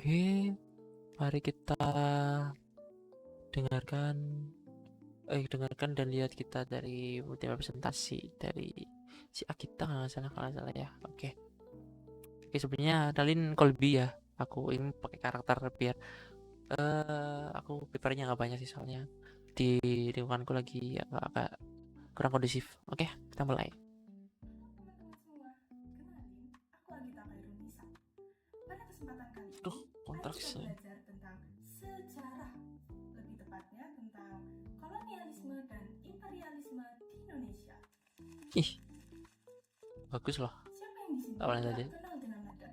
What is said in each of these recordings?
Oke, mari kita dengarkan dengarkan dan lihat kita dari multiple presentasi dari si Akita kalau nggak salah ya. Oke, sebenarnya Dalin Colby ya. Aku ini pakai karakter biar aku papernya nggak banyak sih soalnya di lingkunganku lagi agak kurang kondusif. Oke, kita mulai. Pada kesempatan kali Duh, ini, ayo kita kontraksi. belajar tentang sejarah, lebih tepatnya tentang kolonialisme dan imperialisme di Indonesia. Ih, bagus loh. Siapa yang di sini Awalnya tidak tadi. kenal dengan lada?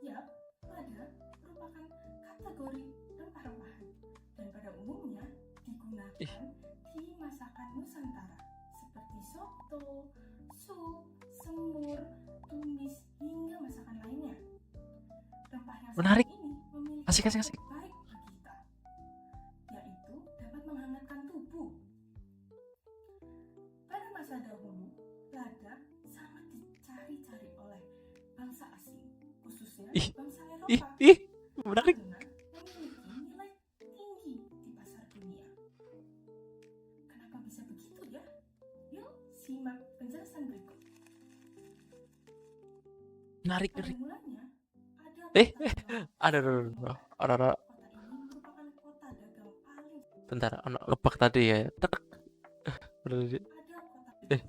Yap, lada merupakan kategori rempah-rempahan dan pada umumnya Ih, digunakan di masakan Nusantara seperti soto, sup, semur, tumis, hingga masakan lainnya. Rempah yang satu menarik. ini memiliki Asik, asik, efek asik. baik bagi kita, yaitu dapat menghangatkan tubuh. Pada masa dahulu, lada sangat dicari-cari oleh bangsa asing, khususnya Ih, bangsa ih, Eropa, ih, menarik. karena memiliki nilai tinggi di pasar dunia. Kenapa bisa begitu ya? Yuk, simak penjelasan berikut. Menarik, Pada menarik. mulanya, ada Eh, kota bernama ada, Konstantinopel. ada. Kota ini merupakan kota dagang paling. Bentar, ono ngebug tadi ya. Tek. Udah, udah. Ada kota. Eh,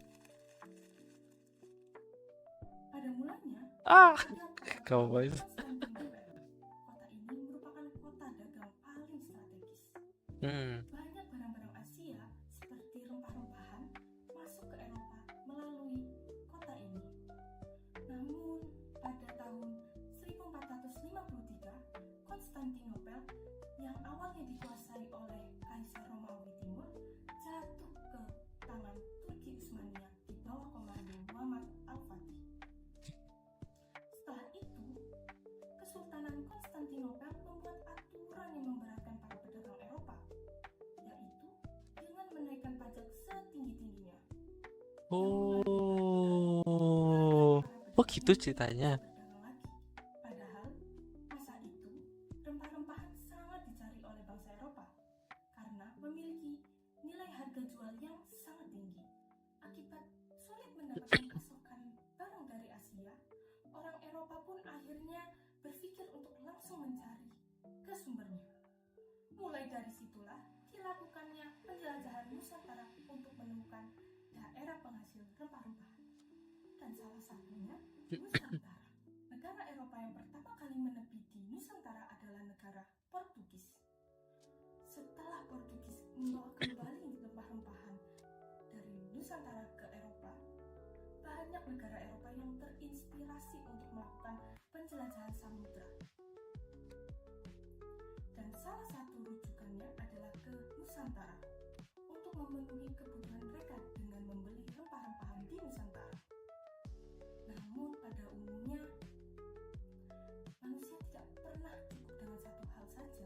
Pada mulanya, ah, ada kota kamu bernama boys. Konstantinopel. Kota ini merupakan kota dagang paling strategis. Hmm. Banyak barang-barang Asia seperti rempah-rempahan masuk ke Eropa melalui kota ini. Namun, pada tahun 1453, Konstantinopel yang awalnya dikuasai oleh Kaisar Romawi Timur jatuh ke tangan Turki Utsmania di bawah komando Muhammad Al-Fatih. Setelah itu, Kesultanan Konstantinopel membuat aturan yang memberatkan para pedagang Eropa, yaitu dengan menaikkan pajak setinggi-tingginya. Oh, oh gitu ceritanya. Berdagang lagi. Padahal masa itu rempah-rempahan sangat dicari oleh bangsa Eropa karena memiliki nilai harga jual yang sangat tinggi. Akibat sulit mendapatkan pasokan barang dari Asia, orang Eropa pun akhirnya berpikir untuk langsung mencari ke sumbernya. Mulai dari situlah dilakukannya penjelajahan Nusantara untuk menemukan daerah penghasil rempah-rempahan. Dan salah satunya Nusantara. Negara Eropa yang pertama kali menepi di Nusantara adalah negara Portugis. Setelah Portugis membawa kembali rempah-rempahan dari Nusantara ke Eropa, banyak negara Eropa yang terinspirasi untuk melakukan penjelajahan samudra. Dan salah satu rujukannya adalah ke Nusantara untuk memenuhi kebutuhan mereka dengan membeli rempah-rempahan di Nusantara. Namun pada umumnya, manusia tidak pernah cukup dengan satu hal saja.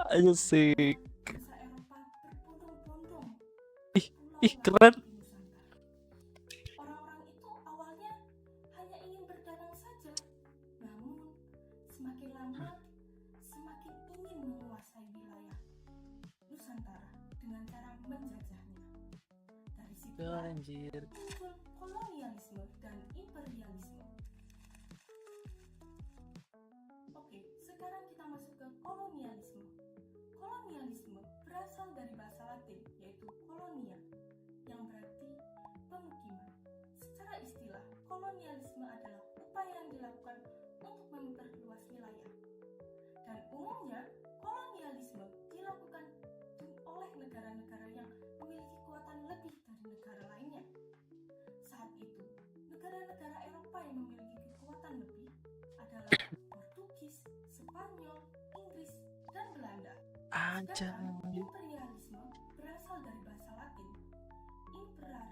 Ayo sih. Bangsa Eropa berbondong-bondong Ih, pulau keren. di Nusantara. Orang-orang itu awalnya hanya ingin berdagang saja, namun semakin lama semakin ingin menguasai wilayah Nusantara dengan cara menjajahnya. Dari situlah Anjir. muncul kolonialisme dan imperialisme. Oke, sekarang kita masuk ke kolonialisme. Kolonialisme berasal dari bahasa Latin, yaitu kolonia, yang berarti pemukiman. Secara istilah, kolonialisme adalah upaya yang dilakukan untuk memperluas wilayah. Dan umumnya, kolonialisme dilakukan oleh negara-negara yang memiliki kekuatan lebih dari negara lainnya. Saat itu, negara-negara Eropa yang memiliki kekuatan lebih adalah Portugis, Spanyol, Inggris, dan Belanda. Aja. Sedangkan imperialisme berasal dari bahasa Latin imperar,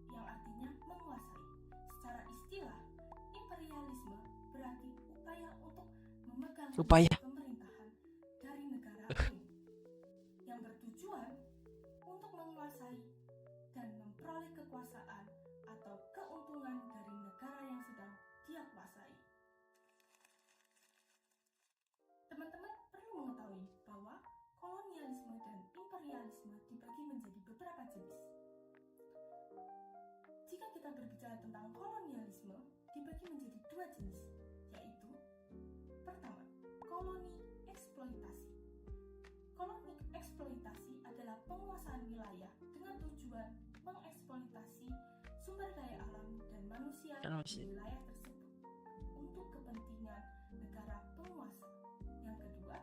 yang artinya menguasai. Secara istilah, imperialisme berarti upaya untuk memegang Upaya. pemerintahan dari negara lain yang bertujuan untuk menguasai dan memperoleh kekuasaan atau keuntungan dari negara yang sedang dia kuasai. beberapa jenis. Jika kita berbicara tentang kolonialisme, dibagi menjadi dua jenis, yaitu pertama, koloni eksploitasi. Koloni eksploitasi adalah penguasaan wilayah dengan tujuan mengeksploitasi sumber daya alam dan manusia di wilayah tersebut untuk kepentingan negara penguasa. Yang kedua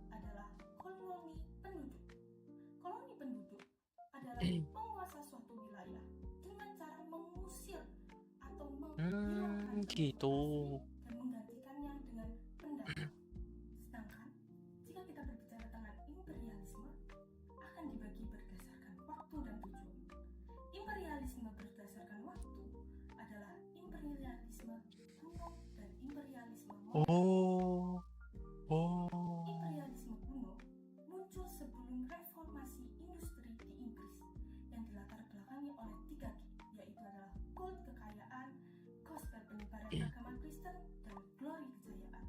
adalah koloni penduduk. Koloni penduduk adalah penguasa suatu wilayah dengan cara mengusir atau menghilangkan gitu. dan menggantikannya dengan pendatang. Sedangkan jika kita berbicara tentang imperialisme, akan dibagi berdasarkan waktu dan tujuan. Imperialisme berdasarkan waktu adalah imperialisme kuno dan imperialisme modern. Imperialisme kuno muncul sebelum reformasi industri di Inggris yang dilatar belakangi oleh 3G, yaitu adalah gold kekayaan, gospel penyebaran agama Kristen, dan glory kejayaan.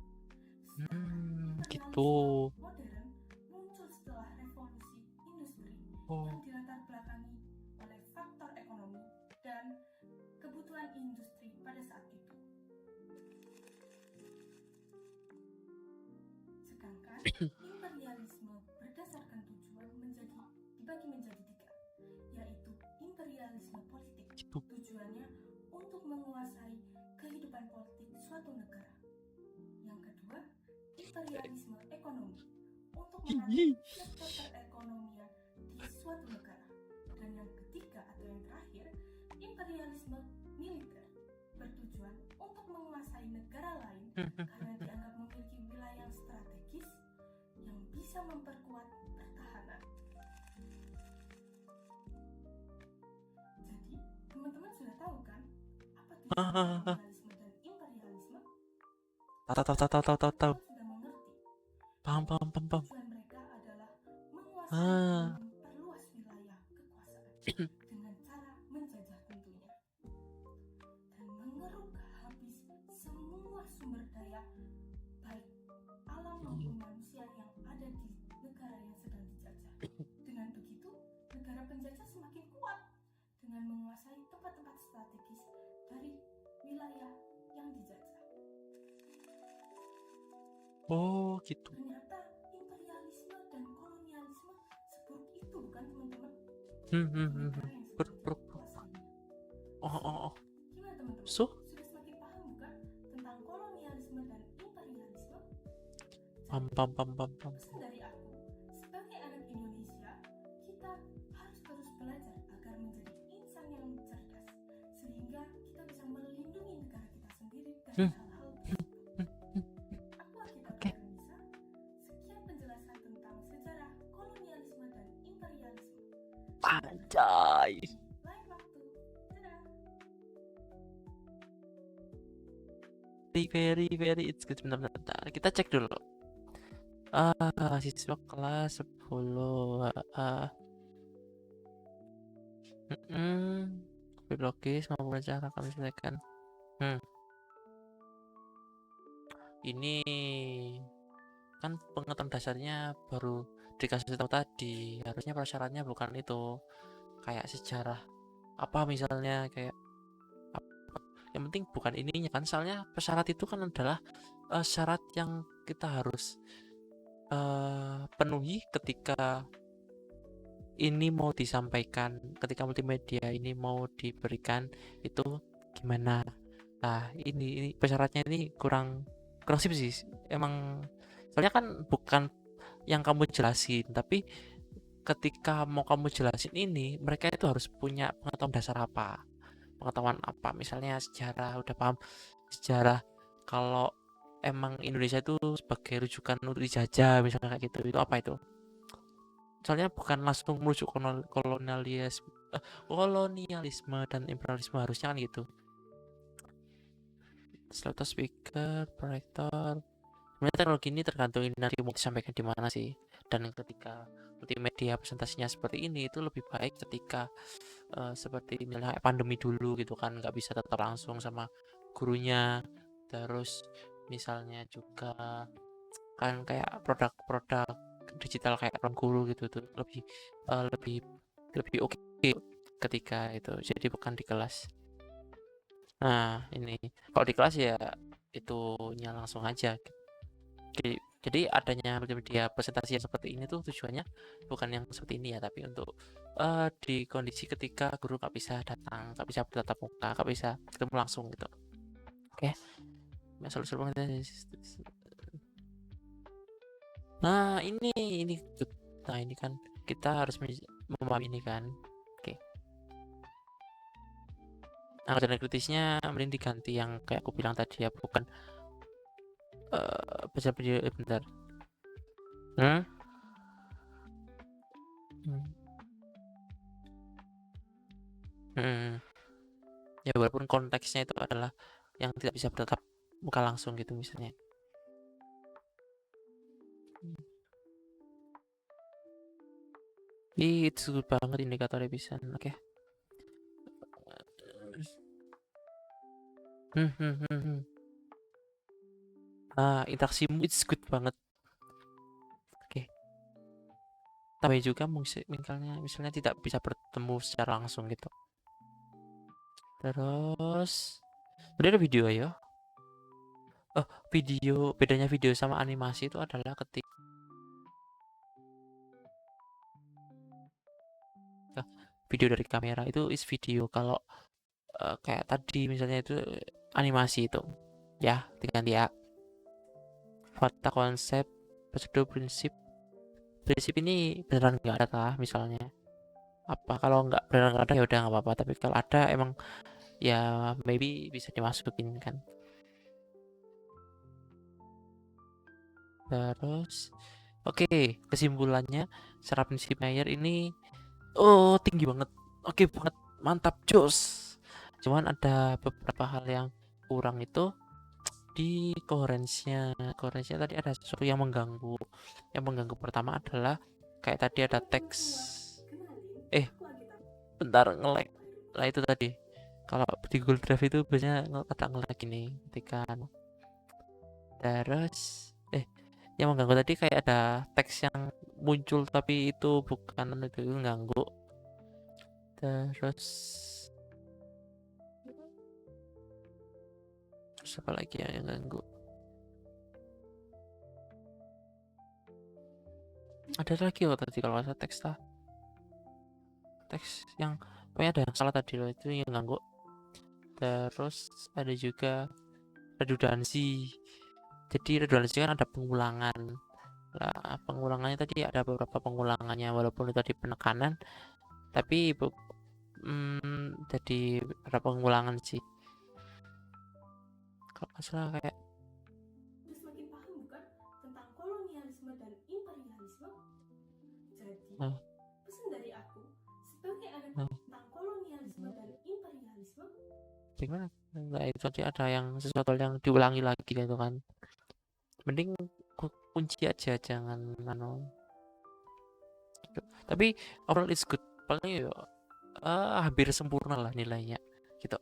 Sedangkan gitu. imperialisme modern muncul setelah revolusi industri yang dilatar belakangi oleh faktor ekonomi dan kebutuhan industri pada saat itu. Sedangkan imperialisme berdasarkan tujuan dibagi menjadi tiga, yaitu imperialisme politik. Tujuannya untuk menguasai kehidupan politik suatu negara. Yang kedua, imperialisme ekonomi, untuk mengatur sektor perekonomian di suatu negara. Dan yang ketiga atau yang terakhir, imperialisme militer, bertujuan untuk menguasai negara lain karena dianggap memiliki wilayah strategis yang bisa memperkuat pertahanan. Jadi, teman-teman sudah tahu kan apa tujuan kolonialisme dan imperialisme? Tahu. Sudah mengerti. Paham. Tujuan mereka adalah menguasai dan memperluas wilayah kekuasaan dengan cara menjajah tentunya, dan mengeruk habis semua sumber daya baik alam maupun manusia yang ada di negara yang sedang dijajah. Dengan begitu, negara penjajah semakin kuat dengan menguasai tempat-tempat strategis dari wilayah yang dijajah. Gitu. Ternyata imperialisme dan kolonialisme seburuk itu, bukan teman-teman? Buruk. Gimana teman-teman? So? Sudah semakin paham bukan tentang kolonialisme dan imperialisme? Paham. Pesan dari aku, sebagai anak Indonesia, kita harus terus belajar agar menjadi insan yang cerdas, sehingga kita bisa melindungi negara kita sendiri dari hal-hal tersebut. Aku Akita Pranisa. Sekian penjelasan tentang sejarah kolonialisme dan imperialisme. Anjay. Lain waktu. Dadah. Very it's good. Bentar. Kita cek dulu. Siswa kelas 10 biologis maupun cara kami selesaikan. Ini kan pengetahuan dasarnya baru dikasih tahu tadi. Harusnya prasyaratnya bukan itu, kayak sejarah apa misalnya, kayak apa. Yang penting bukan ininya kan, soalnya persyarat itu kan adalah syarat yang kita harus penuhi ketika ini mau disampaikan, ketika multimedia ini mau diberikan, itu gimana. Nah ini persyaratnya ini kurang sip sih emang, soalnya kan bukan yang kamu jelasin, tapi ketika mau kamu jelasin ini, mereka itu harus punya pengetahuan apa, misalnya sejarah, udah paham sejarah kalau emang Indonesia itu sebagai rujukan untuk dijajah misalnya kayak gitu, itu apa itu, soalnya bukan langsung merujuk kolonialisme dan imperialisme, harusnya kan gitu. Laptop, speaker, proyektor. Sebenarnya teknologi ini tergantung ini nanti mau disampaikan di mana sih. Dan ketika multimedia presentasinya seperti ini, itu lebih baik ketika seperti misalnya pandemi dulu gitu kan, nggak bisa tetap langsung sama gurunya. Terus misalnya juga kan kayak produk-produk digital kayak ruang guru gitu tuh lebih lebih oke ketika itu, jadi bukan di kelas. Nah ini kalau di kelas ya itunya langsung aja. Jadi adanya multimedia presentasi yang seperti ini tuh tujuannya bukan yang seperti ini ya, tapi untuk di kondisi ketika guru nggak bisa datang, nggak bisa bertatap muka, nggak bisa ketemu langsung gitu. Oke, seru-seru banget. Nah ini good. Nah ini kan kita harus memahami ini kan. Oke. Nah dan kritisnya mending diganti yang kayak aku bilang tadi ya, bukan baca video bentar. Hmm? Hmm. Ya walaupun konteksnya itu adalah yang tidak bisa bertatap muka langsung gitu misalnya. Itu banget indikatornya bisa. Oke. Interaksimu it's good banget. Oke. Tambah juga misalnya tidak bisa bertemu secara langsung gitu. Terus udah ada video ya. Bedanya video sama animasi itu adalah ketika video dari kamera itu is video. Kalau kayak tadi misalnya itu animasi itu ya dengan dia fakta, konsep, prosedur, prinsip ini beneran nggak ada kah misalnya, apa kalau nggak beneran nggak ada ya udah nggak apa-apa, tapi kalau ada emang ya maybe bisa dimasukin kan. Terus oke, kesimpulannya secara prinsip Mayer ini tinggi banget, oke banget, mantap, jos. Cuman ada beberapa hal yang kurang itu di koherensinya tadi ada sesuatu yang mengganggu. Pertama adalah kayak tadi ada teks bentar nge-lag lah itu tadi. Kalau di Google Drive itu biasanya kadang nge-lag gini ketika terus yang mengganggu tadi kayak ada teks yang muncul tapi itu bukan itu mengganggu. Terus apa lagi ya yang ganggu? Ada lagi tadi kalau ada teks yang pokoknya ada yang salah tadi loh, itu yang ganggu. Terus ada juga redundansi. Jadi redundansi kan ada pengulangan. Nah, pengulangannya tadi ada beberapa pengulangannya walaupun itu tadi penekanan, tapi jadi ada pengulangan sih. Kalau nggak salah kayak Sudah semakin paham bukan tentang kolonialisme dan imperialisme? Jadi, pesan dari aku sebagai anak tentang kolonialisme dan imperialisme. Gimana? Nah, itu tadi ada yang sesuatu yang diulangi lagi gitu kan. Mending kunci aja, jangan tapi overall it's good, paling hampir sempurna lah nilainya gitu,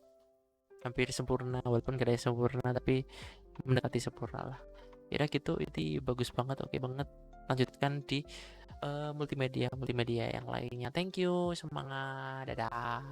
hampir sempurna walaupun gak ada yang sempurna tapi mendekati sempurna lah kira gitu. Itu bagus banget, oke banget. Lanjutkan di multimedia yang lainnya. Thank you, semangat, dadah.